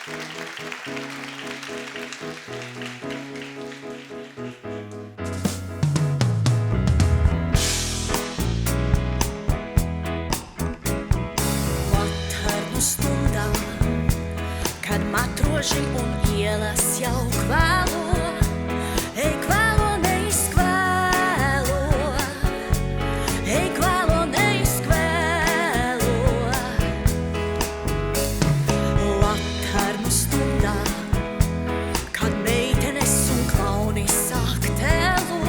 Vakarnu stundā, kad matroži un ielas jau kvēlo, ej kvēlo, neizkvēlo, ej kvēlo, neizkvēlo. Vakarnu stundā, kad meitenes un klauni sāk tēlo,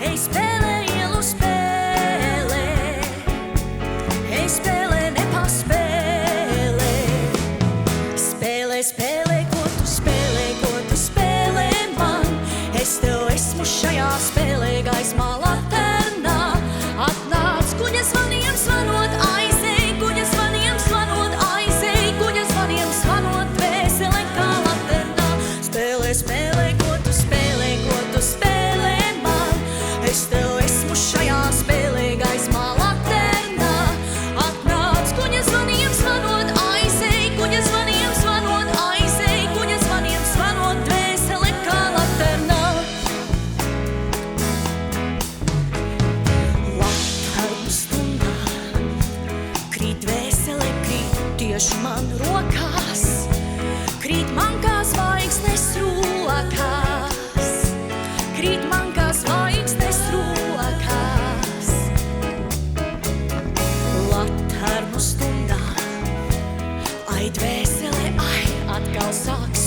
ej spēlē ielu spēlē, ej spēlē, nepaspēlē. Spēlē, spēlē, ko tu spēlē man, es tev esmu šajā spēlē gaismā laternā. Atnāc, kuģa zvaniem zvanot, aizej, kuģa zvaniem zvanot, aizej, kuģa zvaniem zvanot, dvēsele kā laternā. Spēlē, spēlē, ko tu spēlē man, es tev esmu šajā spēlē gaismā laternā. Atnāc, kuģa zvaniem zvanot, aizej, kuģa zvaniem zvanot, aizej, kuģa zvaniem zvanot, dvēsele kā laternā. Vakarnu stundā krīt dvēsele, krīt tieši man rokās, krīt man kā zvaigznes rokās, krīt man kā zvaigznes rokās. Vakarnu stundā, ai dvēsele, ai atkal sāk